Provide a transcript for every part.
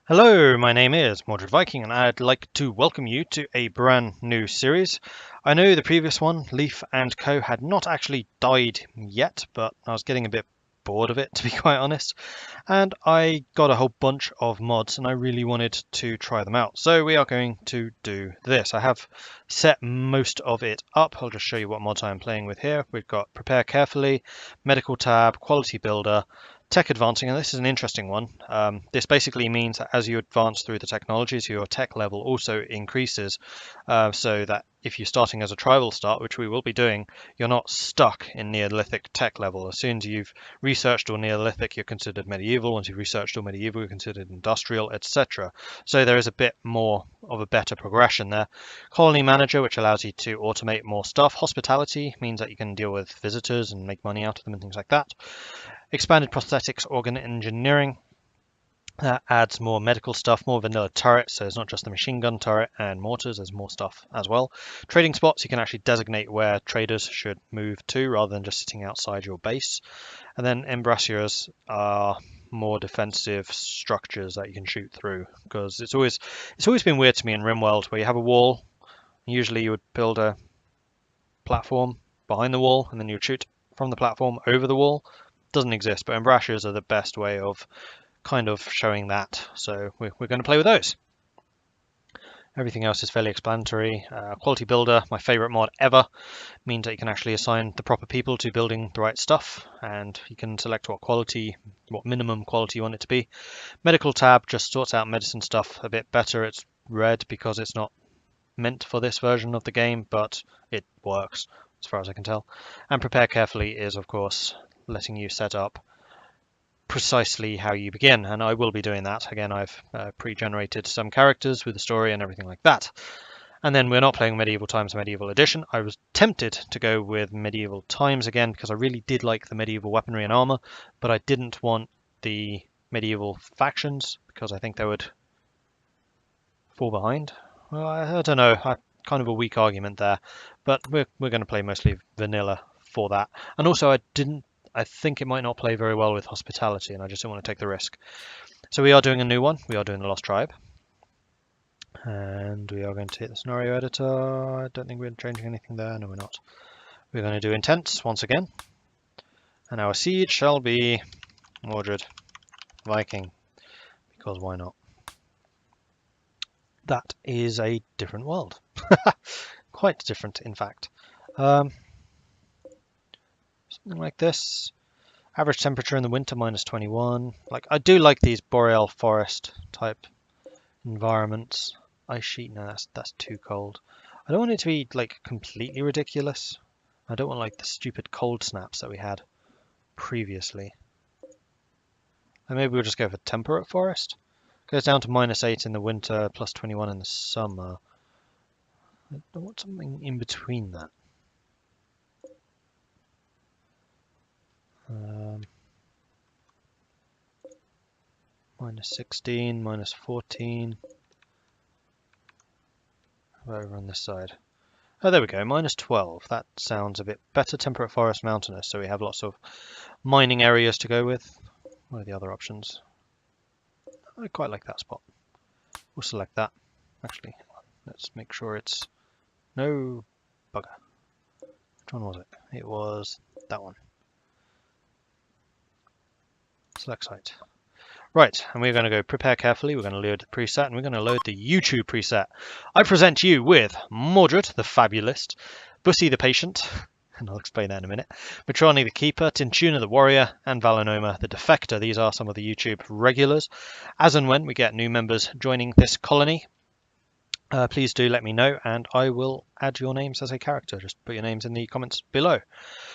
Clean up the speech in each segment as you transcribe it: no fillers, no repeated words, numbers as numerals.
Hello, my name is Mordred Viking, and I'd like to welcome you to a brand new series. I know the previous one, Leaf and Co, had not actually died yet, but I was getting a bit bored of it, to be quite honest, and I got a whole bunch of mods, and I really wanted to try them out. So we are going to do this. I have set most of it up. I'll just show you what mods I'm playing with here. We've got Prepare Carefully, Medical Tab, Quality Builder, Tech Advancing, and this is an interesting one. This basically means that as you advance through the technologies, your tech level also increases, so that if you're starting as a tribal start, which we will be doing, you're not stuck in Neolithic tech level. As soon as you've researched all Neolithic, you're considered medieval. Once you've researched all medieval, you're considered industrial, etc. So there is a bit more of a better progression there. Colony Manager, which allows you to automate more stuff. Hospitality means that you can deal with visitors and make money out of them and things like that. Expanded Prosthetics Organ Engineering. That adds more medical stuff, more vanilla turrets, so it's not just the machine gun turret and mortars, there's more stuff as well. Trading spots, you can actually designate where traders should move to rather than just sitting outside your base. And then Embrasures are more defensive structures that you can shoot through, because it's always been weird to me in RimWorld where you have a wall. Usually you would build a platform behind the wall and then you would shoot from the platform over the wall. Doesn't exist, but Embrasures are the best way of kind of showing that, so we're going to play with those. Everything else is fairly explanatory. Quality Builder, my favorite mod ever, means that you can actually assign the proper people to building the right stuff, and you can select what minimum quality you want it to be. Medical Tab just sorts out medicine stuff a bit better. It's red because it's not meant for this version of the game, but it works as far as I can tell. And Prepare Carefully is, of course, letting you set up precisely how you begin, and I will be doing that. Again, I've pre-generated some characters with the story and everything like that. And then we're not playing Medieval Times Medieval Edition. I was tempted to go with Medieval Times again because I really did like the medieval weaponry and armor, but I didn't want the medieval factions because I think they would fall behind. Well, I don't know. Kind of a weak argument there, but we're going to play mostly vanilla for that. And also, I think it might not play very well with hospitality, and I just don't want to take the risk. So we are doing a new one. We are doing the Lost Tribe, and we are going to hit the scenario editor. I don't think we're changing anything there. No, we're not. We're going to do intents once again, and our siege shall be Mordred Viking, because why not? That is a different world. Quite different, in fact. Something like this. Average temperature in the winter -21. Like, I do like these boreal forest type environments. Ice sheet, no, that's too cold. I don't want it to be like completely ridiculous. I don't want like the stupid cold snaps that we had previously. And maybe we'll just go for temperate forest. Goes down to -8 in the winter, +21 in the summer. I want something in between that. -16, -14. Over on this side. Oh, there we go, -12. That sounds a bit better. Temperate forest, mountainous, so we have lots of mining areas to go with. What are the other options? I quite like that spot. We'll select that. Actually, let's make sure it's no bugger. Which one was it? It was that one. Select site. Right, and we're going to go Prepare Carefully. We're going to load the preset, and we're going to load the YouTube preset. I present you with Mordred, the Fabulist, Bussy the Patient, and I'll explain that in a minute, Matrani the Keeper, Tinchuna the Warrior, and Valinoma the Defector. These are some of the YouTube regulars. As and when we get new members joining this colony, please do let me know, and I will add your names as a character. Just put your names in the comments below.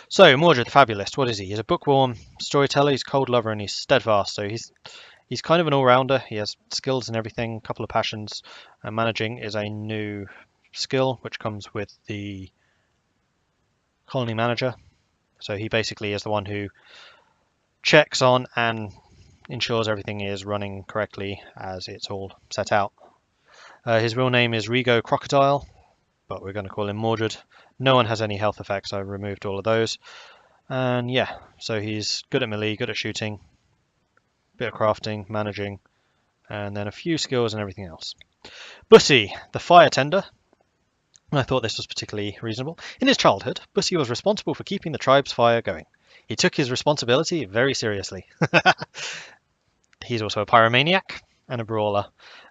So, Mordred the Fabulist, what is he? He's a bookworm storyteller, he's cold lover, and he's steadfast. So he's kind of an all-rounder. He has skills in everything, a couple of passions. Managing is a new skill which comes with the colony manager. So he basically is the one who checks on and ensures everything is running correctly as it's all set out. His real name is Rigo Crocodile, but we're going to call him Mordred. No one has any health effects. I removed all of those. And yeah, so he's good at melee, good at shooting, bit of crafting, managing, and then a few skills and everything else. Bussy, the fire tender. I thought this was particularly reasonable. In his childhood, Bussy was responsible for keeping the tribe's fire going. He took his responsibility very seriously. He's also a pyromaniac and a brawler,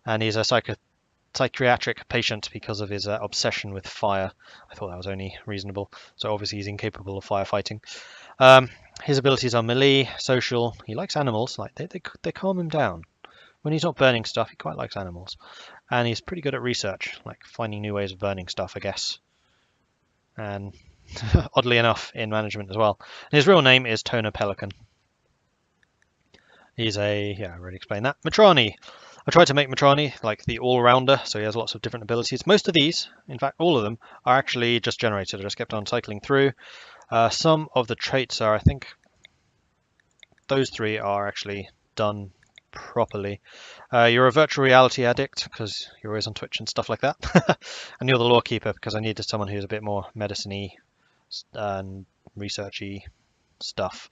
and he's a psychiatric patient because of his obsession with fire. I thought that was only reasonable. So obviously he's incapable of firefighting. His abilities are melee, social. He likes animals. Like they calm him down. When he's not burning stuff, he quite likes animals. And he's pretty good at research, like finding new ways of burning stuff, I guess. And oddly enough, in management as well. And his real name is Toner Pelican. He's I already explained that. Matrani. I tried to make Matrani like the all-rounder, so he has lots of different abilities. Most of these, in fact all of them, are actually just generated. I just kept on cycling through. Some of the traits are, I think, those three are actually done properly. You're a virtual reality addict because you're always on Twitch and stuff like that. And you're the law keeper because I needed someone who's a bit more medicine-y and researchy stuff.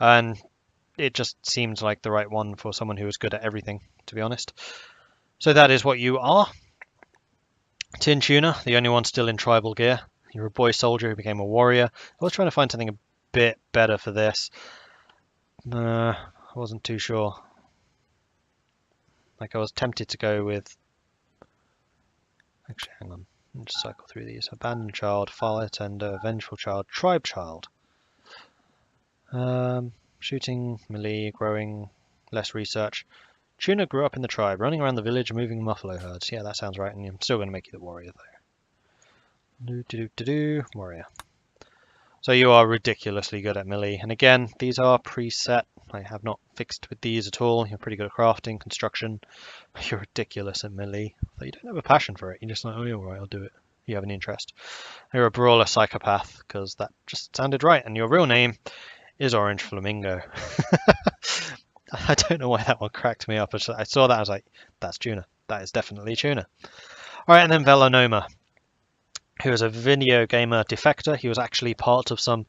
And it just seemed like the right one for someone who was good at everything, to be honest. So that is what you are. Tin Tuner, the only one still in tribal gear. You're a boy soldier who became a warrior. I was trying to find something a bit better for this. I wasn't too sure. Like I was tempted to go with... Actually, hang on. Let me just cycle through these. Abandoned child, fire tender, vengeful child, tribe child. Shooting, melee, growing, less research. Tuna grew up in the tribe, running around the village, moving buffalo herds. Yeah, that sounds right, and I'm still going to make you the warrior, though. Warrior. So you are ridiculously good at melee, and again, these are preset. I have not fixed with these at all. You're pretty good at crafting, construction. You're ridiculous at melee. So you don't have a passion for it. You're just like, oh yeah, alright, I'll do it. You have an interest. You're a brawler psychopath, because that just sounded right, and your real name is Orange Flamingo. I don't know why that one cracked me up. I saw that, I was like, that's Tuna. That is definitely Tuna. Alright, and then Velanoma, who is a video gamer defector. He was actually part of some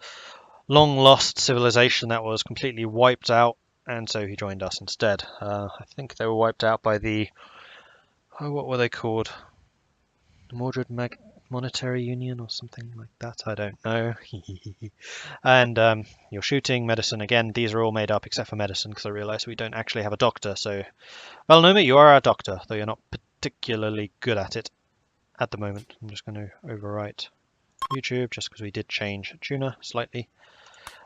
long-lost civilization that was completely wiped out, and so he joined us instead. I think they were wiped out by the... Oh, what were they called? The Mordred Monetary Union or something like that, I don't know. And your shooting, medicine, again, these are all made up except for medicine because I realised we don't actually have a doctor. So, Velanoma, you are our doctor, though you're not particularly good at it at the moment. I'm just going to overwrite YouTube just because we did change Tuna slightly.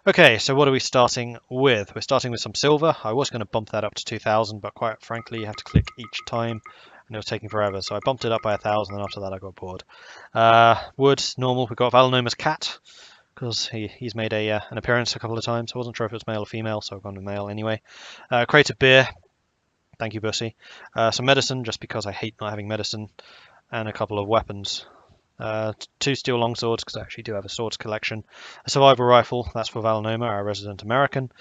Okay, so what are we starting with? We're starting with some silver. I was going to bump that up to 2,000, but quite frankly, you have to click each time, and it was taking forever. So I bumped it up by 1,000, and after that I got bored. Wood, normal. We've got Valanoma's cat, because he's made an appearance a couple of times. I wasn't sure if it was male or female, so I've gone with male anyway. Crate of beer. Thank you, Bussy. Some medicine, just because I hate not having medicine, and a couple of weapons. 2 steel longswords, because I actually do have a swords collection. A survival rifle, that's for Velanoma, our resident American.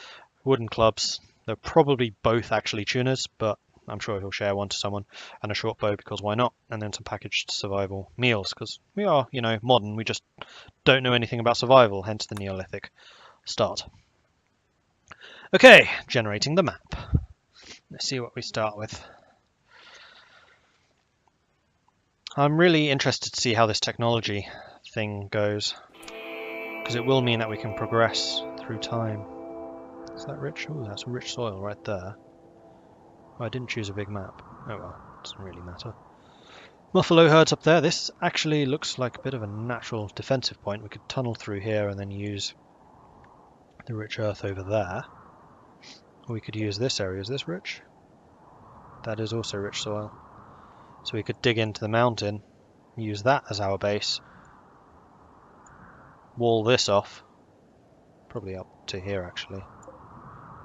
Wooden clubs, they're probably both actually tuners, but I'm sure he'll share one to someone. And a short bow, because why not? And then some packaged survival meals, because we are, modern. We just don't know anything about survival, hence the Neolithic start. Okay, generating the map. Let's see what we start with. I'm really interested to see how this technology thing goes, because it will mean that we can progress through time. Is that rich? Oh, that's rich soil right there. Oh, I didn't choose a big map. Oh well, it doesn't really matter. Buffalo herds up there. This actually looks like a bit of a natural defensive point. We could tunnel through here and then use the rich earth over there. Or we could use this area. Is this rich? That is also rich soil. So we could dig into the mountain, use that as our base, wall this off, probably up to here actually,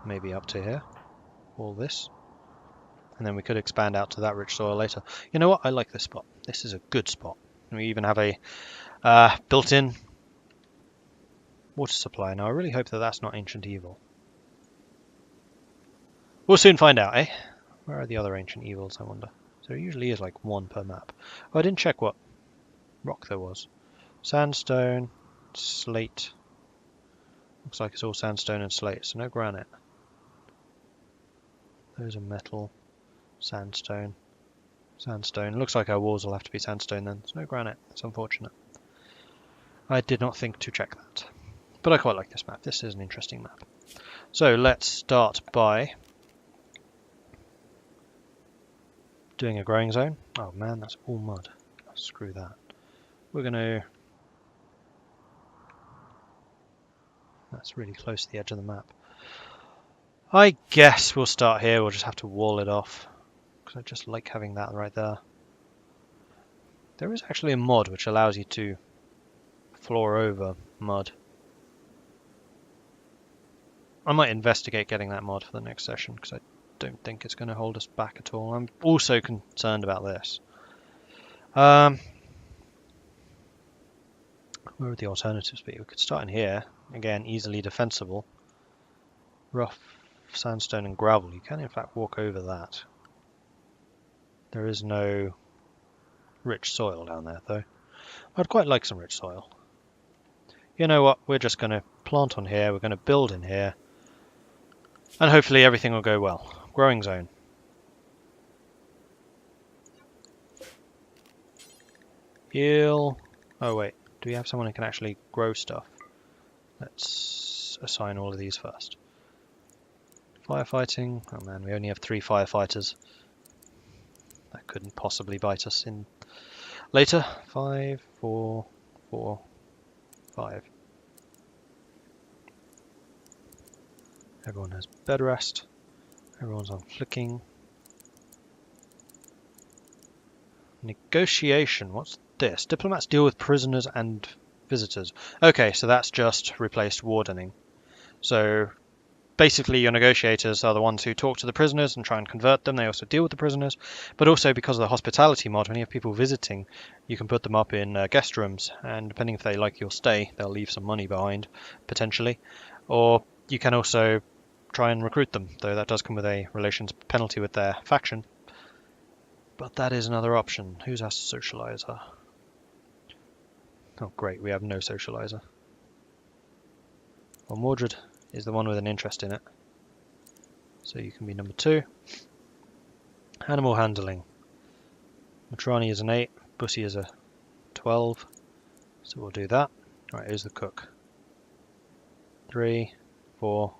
maybe up to here, wall this, and then we could expand out to that rich soil later. You know what, I like this spot. This is a good spot. We even have a built-in water supply. Now I really hope that that's not ancient evil. We'll soon find out, eh? Where are the other ancient evils, I wonder? There usually is like one per map. Oh, I didn't check what rock there was. Sandstone, slate. Looks like it's all sandstone and slate, so no granite. Those are metal. Sandstone. Sandstone. Looks like our walls will have to be sandstone then. There's no granite. That's unfortunate. I did not think to check that. But I quite like this map. This is an interesting map. So let's start by doing a growing zone. Oh man, that's all mud. Screw that. We're going to... That's really close to the edge of the map. I guess we'll start here. We'll just have to wall it off. Because I just like having that right there. There is actually a mod which allows you to floor over mud. I might investigate getting that mod for the next session because I don't think it's going to hold us back at all. I'm also concerned about this. Where would the alternatives be? We could start in here. Again, easily defensible. Rough sandstone and gravel. You can in fact walk over that. There is no rich soil down there though. I'd quite like some rich soil. You know what? We're just going to plant on here. We're going to build in here. And hopefully everything will go well. Growing zone. Heal. Oh wait, do we have someone who can actually grow stuff? Let's assign all of these first. Firefighting. Oh man, we only have 3 firefighters. That couldn't possibly bite us in later. 5, 4, 4, 5. Everyone has bed rest. Everyone's on flicking. Negotiation. What's this? Diplomats deal with prisoners and visitors. Okay, so that's just replaced wardening. So basically your negotiators are the ones who talk to the prisoners and try and convert them. They also deal with the prisoners. But also because of the hospitality mod, when you have people visiting, you can put them up in guest rooms. And depending if they like your stay, they'll leave some money behind, potentially. Or you can also try and recruit them, though that does come with a relations penalty with their faction. But that is another option. Who's our socializer? Oh great, we have no socializer. Well, Mordred is the one with an interest in it. So you can be number 2. Animal handling. Matrani is an 8, Bussy is a 12. So we'll do that. Alright, here's the cook. 3, 4,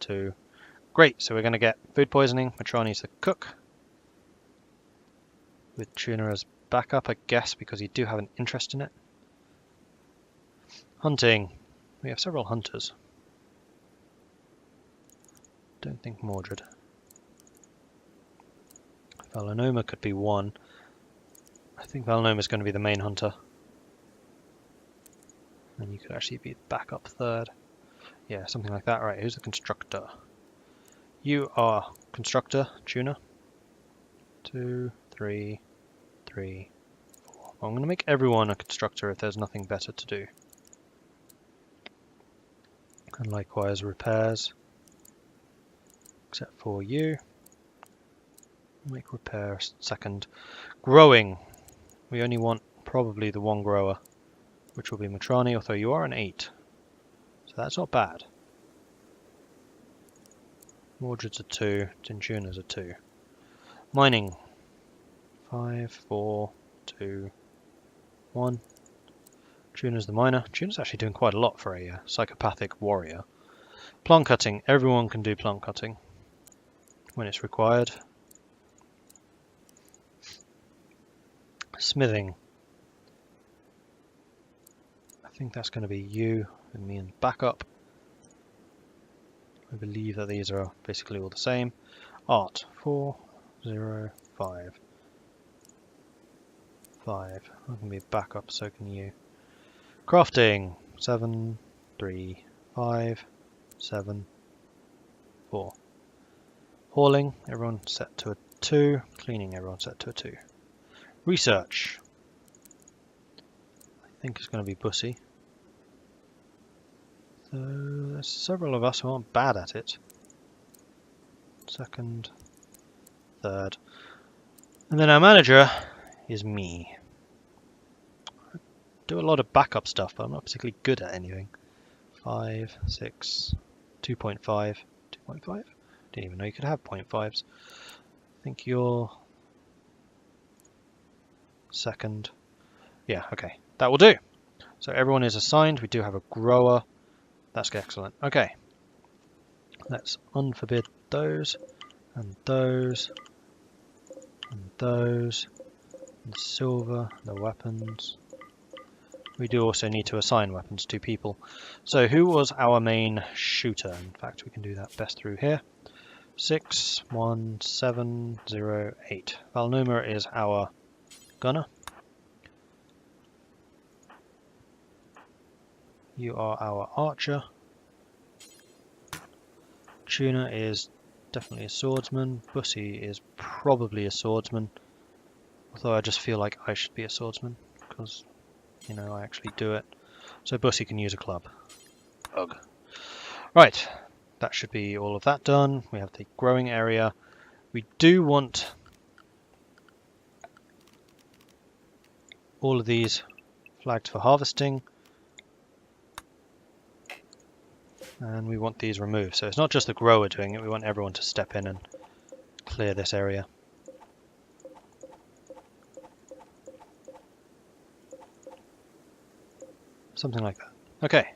2. Great, so we're going to get food poisoning. Matrani's the cook. With Tuna as backup, I guess, because you do have an interest in it. Hunting. We have several hunters. Don't think Mordred. Valinoma could be 1. I think Valinoma is going to be the main hunter. And you could actually be backup 3rd. Yeah, something like that. Right, who's the constructor? You are constructor, Tuna. 2, 3, 3, 4. Well, I'm going to make everyone a constructor if there's nothing better to do. And likewise repairs. Except for you. Make repair 2nd. Growing. We only want probably the 1 grower, which will be Matrani, although you are an 8. So that's not bad. Mordred's a 2, Tintuna's a 2. Mining. 5, 4, 2, 1. Tuna's the miner. Tuna's actually doing quite a lot for a psychopathic warrior. Plant cutting. Everyone can do plant cutting when it's required. Smithing. I think that's going to be you and me and backup. I believe that these are basically all the same. Art. 4, 0, 5. 5. I can be backup, so can you. Crafting. 7, 3, 5, 7, 4. Hauling. Everyone set to a 2. Cleaning. Everyone set to a 2. Research. I think it's going to be Bussy. So there's several of us who aren't bad at it. 2nd, 3rd. And then our manager is me. I do a lot of backup stuff, but I'm not particularly good at anything. 5, 6, 2.5, 2.5? Didn't even know you could have 0.5s. I think you're second. Yeah, okay, that will do. So everyone is assigned. We do have a grower. That's excellent. Okay, let's unforbid those and those and those and silver, the weapons. We do also need to assign weapons to people. So who was our main shooter? In fact, we can do that best through here. 61708. Valnoma is our gunner. You are our archer. Tuna is definitely a swordsman. Bussy is probably a swordsman. Although I just feel like I should be a swordsman because, you know, I actually do it. So Bussy can use a club. Ugh. Right, that should be all of that done. We have the growing area. We do want all of these flagged for harvesting. And we want these removed. So it's not just the grower doing it, we want everyone to step in and clear this area. Something like that. Okay.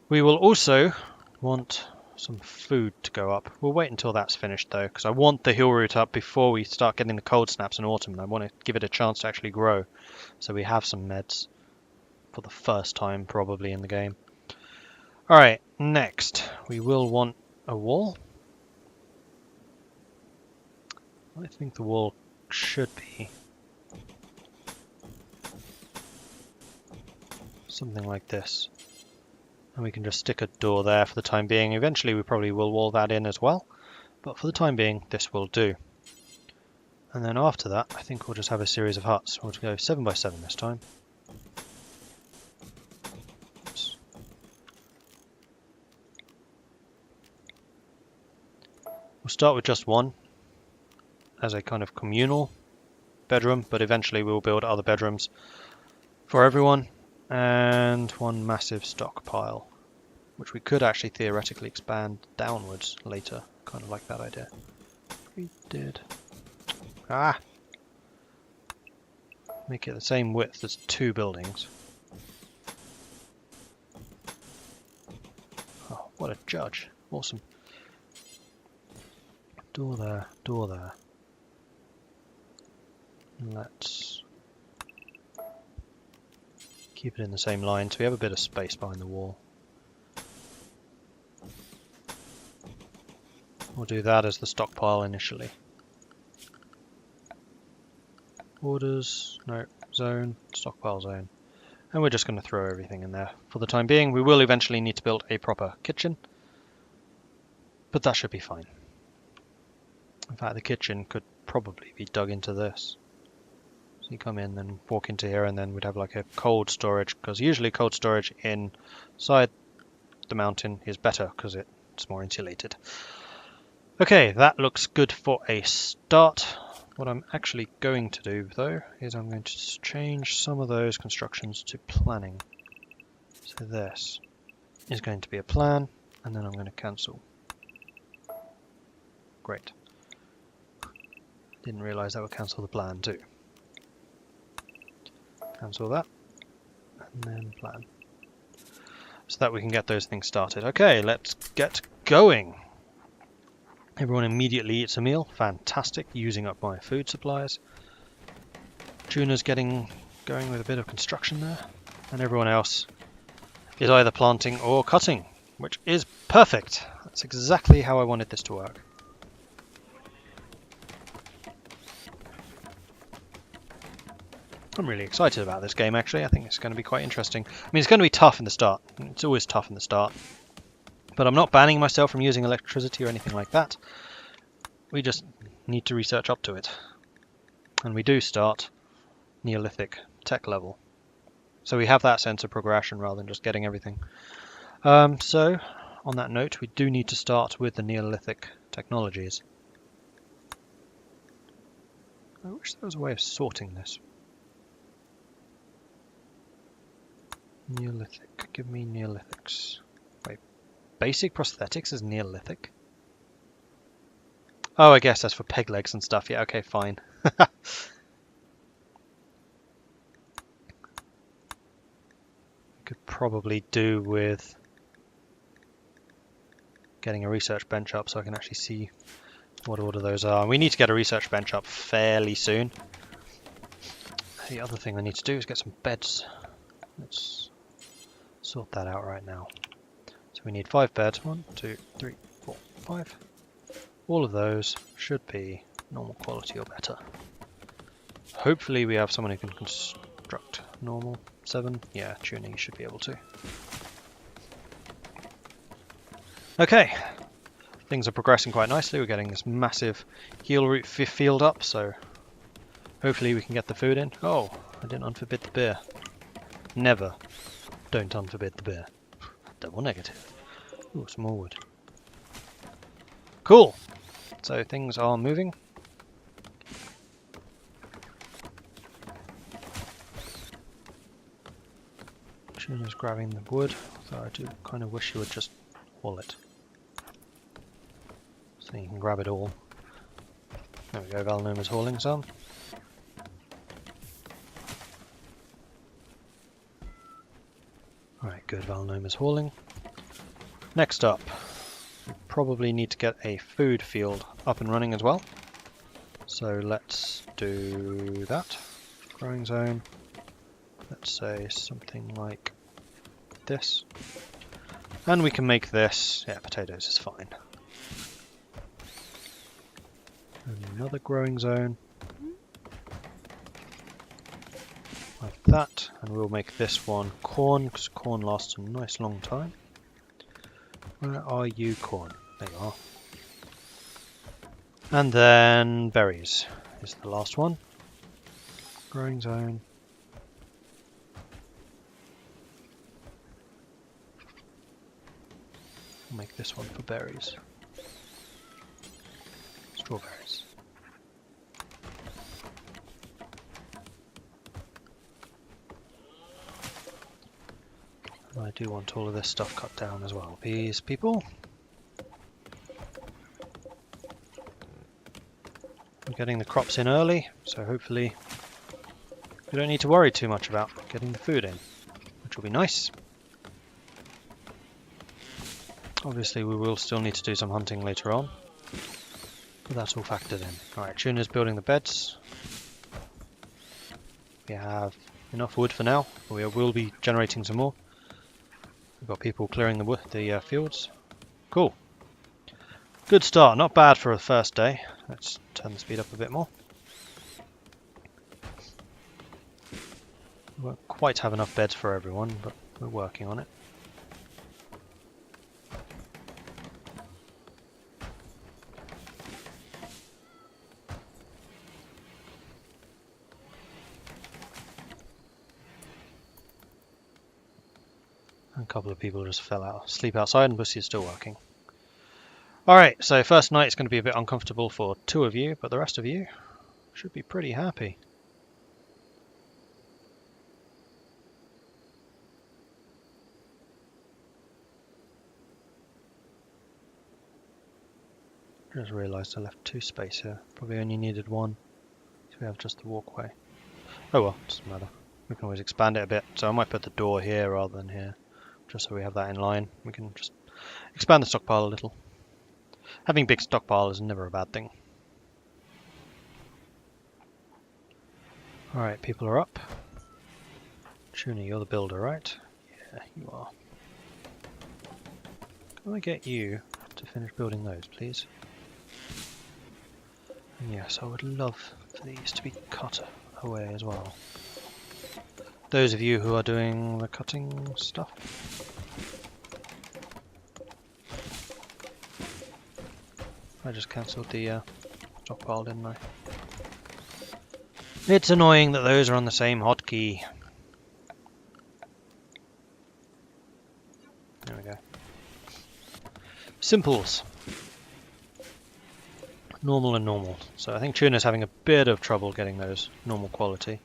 We will also want some food to go up. We'll wait until that's finished though, because I want the hill root up before we start getting the cold snaps in autumn, and I want to give it a chance to actually grow. So we have some meds for the first time probably in the game. Alright, next we will want a wall. I think the wall should be something like this. And we can just stick a door there for the time being. Eventually we probably will wall that in as well. But for the time being, this will do. And then after that, I think we'll just have a series of huts. We'll go 7 by 7 this time. Oops. We'll start with just one as a kind of communal bedroom, but eventually we'll build other bedrooms for everyone. And one massive stockpile, which we could actually theoretically expand downwards later. Kind of like that idea. We did. Make it the same width as 2 buildings. Oh, what a judge. Awesome. Door there, door there. Let's keep it in the same line so we have a bit of space behind the wall. We'll do that as the stockpile initially. Orders, no, zone, stockpile zone. And we're just going to throw everything in there for the time being. We will eventually need to build a proper kitchen, but that should be fine. In fact, the kitchen could probably be dug into this. So you come in and walk into here, and then we'd have like a cold storage, because usually cold storage inside the mountain is better because it's more insulated. Okay, that looks good for a start. What I'm actually going to do though is I'm going to change some of those constructions to planning. So this is going to be a plan, and then I'm going to cancel. Great. Didn't realize that would cancel the plan too. Cancel that, and then plan. So that we can get those things started. Okay, let's get going. Everyone immediately eats a meal. Fantastic, using up my food supplies. Tuna's getting going with a bit of construction there. And everyone else is either planting or cutting, which is perfect. That's exactly how I wanted this to work. I'm really excited about this game actually. I think it's going to be quite interesting. I mean, it's going to be tough in the start. It's always tough in the start. But I'm not banning myself from using electricity or anything like that. We just need to research up to it. And we do start Neolithic tech level. So we have that sense of progression rather than just getting everything. So, on that note, we do need to start with the Neolithic technologies. I wish there was a way of sorting this. Neolithic. Give me Neolithics. Wait, basic prosthetics is Neolithic? Oh, I guess that's for peg legs and stuff. Yeah, okay, fine. Could probably do with getting a research bench up so I can actually see what order those are. We need to get a research bench up fairly soon. The other thing I need to do is get some beds. Let's sort that out right now. So we need 5 beds. 1, 2, 3, 4, 5. All of those should be normal quality or better. Hopefully we have someone who can construct normal. 7. Yeah, tuning should be able to. Okay. Things are progressing quite nicely. We're getting this massive heal root field up, so hopefully we can get the food in. Oh, I didn't unforbid the beer. Never. Don't unforbid the beer. Double negative. Ooh, some more wood. Cool. So things are moving. Tuna's grabbing the wood, so I do kind of wish you would just haul it. So you can grab it all. There we go, Valnoma's hauling some. Alright, good, Valnoma's hauling. Next up, we probably need to get a food field up and running as well. So let's do that. Growing zone. Let's say something like this. And we can make this, yeah, potatoes is fine. And another growing zone. Like that. And we'll make this one corn, because corn lasts a nice long time. Where are you, corn? There you are. And then berries is the last one. Growing zone. We'll make this one for berries. Strawberries. And I do want all of this stuff cut down as well. Please, people. I'm getting the crops in early, so hopefully we don't need to worry too much about getting the food in, which will be nice. Obviously we will still need to do some hunting later on, but that's all factored in. Alright, Tuna's building the beds. We have enough wood for now, but we will be generating some more. We've got people clearing the fields. Cool. Good start, not bad for the first day. Let's turn the speed up a bit more. We won't quite have enough beds for everyone, but we're working on it. A couple of people just fell out, asleep outside, and Bussy is still working. Alright, so first night is going to be a bit uncomfortable for 2 of you, but the rest of you should be pretty happy. Just realised I left 2 space here. Probably only needed 1, so we have just the walkway. Oh well, doesn't matter. We can always expand it a bit, so I might put the door here rather than here, just so we have that in line. We can just expand the stockpile a little. Having big stockpile is never a bad thing. Alright, people are up. Tuna, you're the builder, right? Yeah, you are. Can I get you to finish building those, please? And yes, I would love for these to be cut away as well. Those of you who are doing the cutting stuff. I just cancelled the stockpile, didn't I? It's annoying that those are on the same hotkey. There we go. Simples. Normal and normal. So I think Tuna's having a bit of trouble getting those normal quality.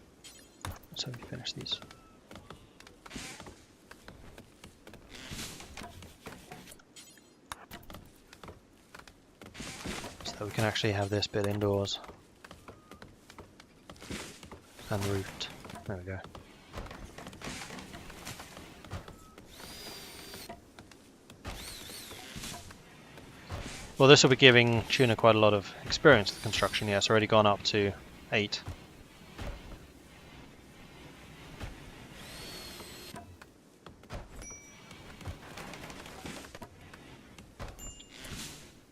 Let's hope we finish these. so that we can actually have this bit indoors and roofed. There we go. Well, this will be giving Tuna quite a lot of experience with construction. Yeah, it's already gone up to 8.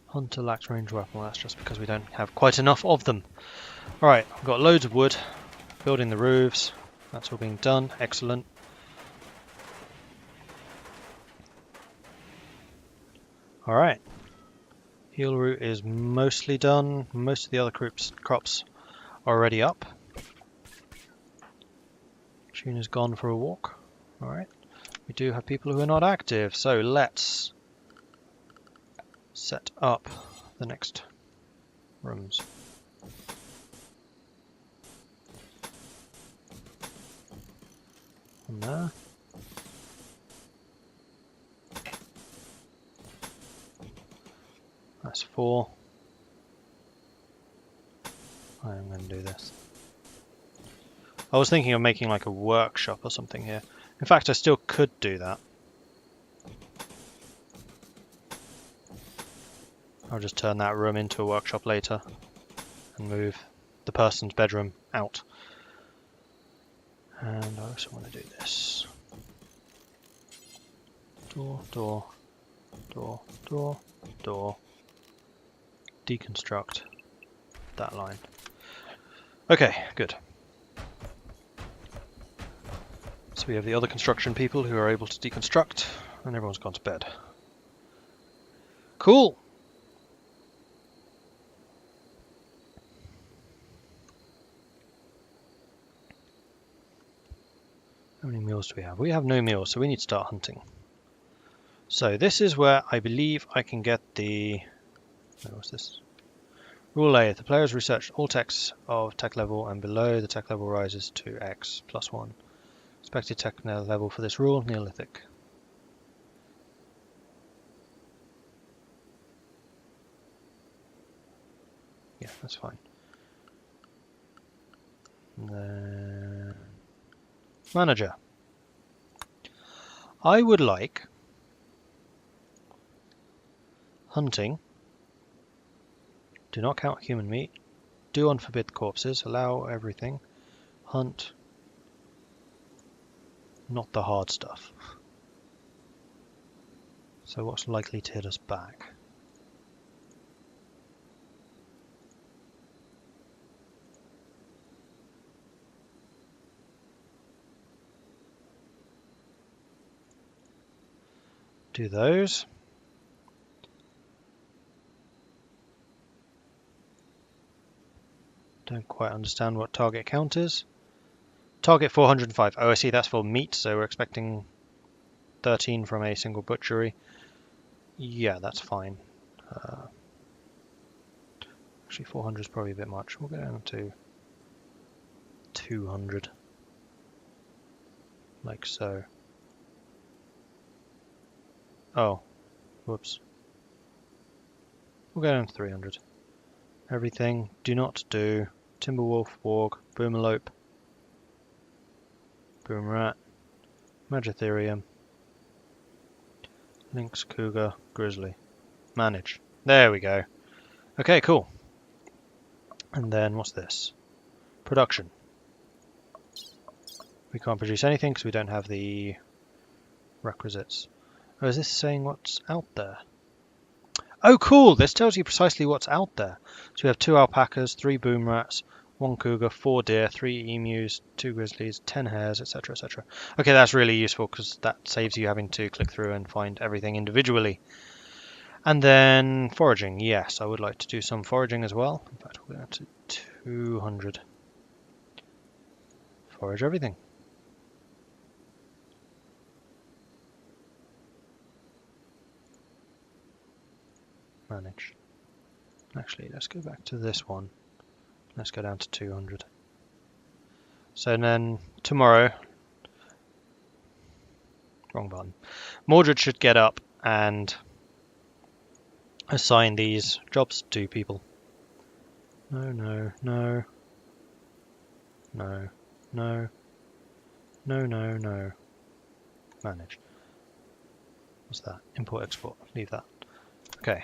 Hunter lacks range weapon. Well, that's just because we don't have quite enough of them. Alright, we've got loads of wood. Building the roofs. That's all being done. Excellent. Alright. Heel root is mostly done. Most of the other crops are already up. Tuna's gone for a walk. Alright. We do have people who are not active, so let's set up the next rooms. One there. That's 4. I'm going to do this. I was thinking of making like a workshop or something here. In fact, I still could do that. I'll just turn that room into a workshop later and move the person's bedroom out. And I also want to do this. Door, door, door, door, door. Deconstruct that line. Okay, good. So we have the other construction people who are able to deconstruct, and everyone's gone to bed. Cool! How many meals do we have? We have no meals, so we need to start hunting. So this is where I believe I can get the... what's this? Rule A. If the player has researched all texts of tech level and below, the tech level rises to X plus 1. Expected tech level for this rule, Neolithic. Yeah, that's fine. And then... Manager. I would like hunting. Do not count human meat. Do unforbid corpses. Allow everything. Hunt. Not the hard stuff. So what's likely to hit us back? Do those. Don't quite understand what target count is. Target 405. Oh, I see, that's for meat, so we're expecting 13 from a single butchery. Yeah, that's fine. Actually, 400 is probably a bit much. We'll go down to 200. Like so. Oh, whoops. We'll go down to 300. Everything. Do not do Timberwolf, Warg, Boomerlope, Boomrat, Magotherium, Lynx, Cougar, Grizzly. Manage. There we go. Okay, cool. And then what's this? Production. We can't produce anything because we don't have the requisites. Oh, is this saying what's out there? Oh, cool! This tells you precisely what's out there. So we have 2 alpacas, 3 boom rats, 1 cougar, 4 deer, 3 emus, 2 grizzlies, 10 hares, etc, etc. Okay, that's really useful because that saves you having to click through and find everything individually. And then foraging. Yes, I would like to do some foraging as well. In fact, we'll go to 200. Forage everything. Manage. Actually, let's go back to this one. Let's go down to 200. So then tomorrow, wrong button, Mordred should get up and assign these jobs to people. No, no, no. No, no. No, no, no. Manage. What's that? Import, export. Leave that. Okay.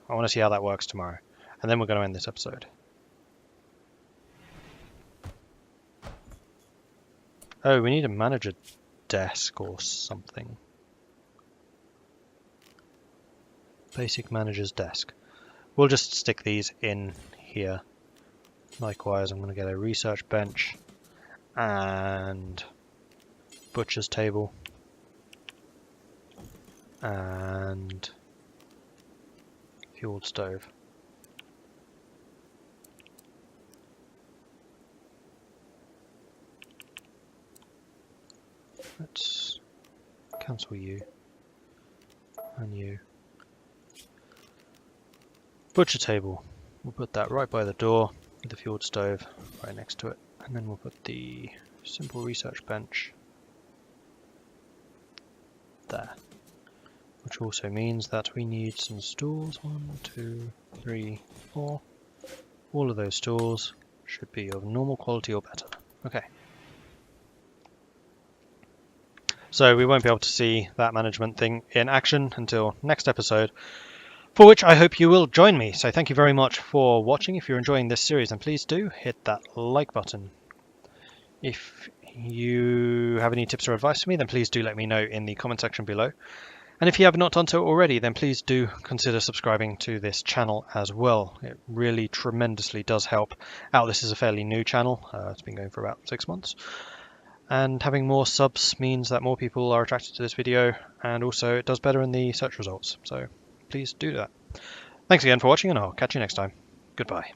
I want to see how that works tomorrow. And then we're going to end this episode. Oh, we need to manage a desk or something. Basic manager's desk. We'll just stick these in here. Likewise, I'm going to get a research bench and butcher's table and fueled stove. Let's cancel you and you. Butcher table. We'll put that right by the door with the fueled stove right next to it. And then we'll put the simple research bench there. Which also means that we need some stools. 1, 2, 3, 4. All of those stools should be of normal quality or better. Okay. So we won't be able to see that management thing in action until next episode, for which I hope you will join me. So thank you very much for watching. If you're enjoying this series, then please do hit that like button. If you have any tips or advice for me, then please do let me know in the comment section below. And if you have not done so already, then please do consider subscribing to this channel as well. It really tremendously does help out. This is a fairly new channel. It's been going for about 6 months. And having more subs means that more people are attracted to this video, and also it does better in the search results. So please do that. Thanks again for watching, and I'll catch you next time. Goodbye.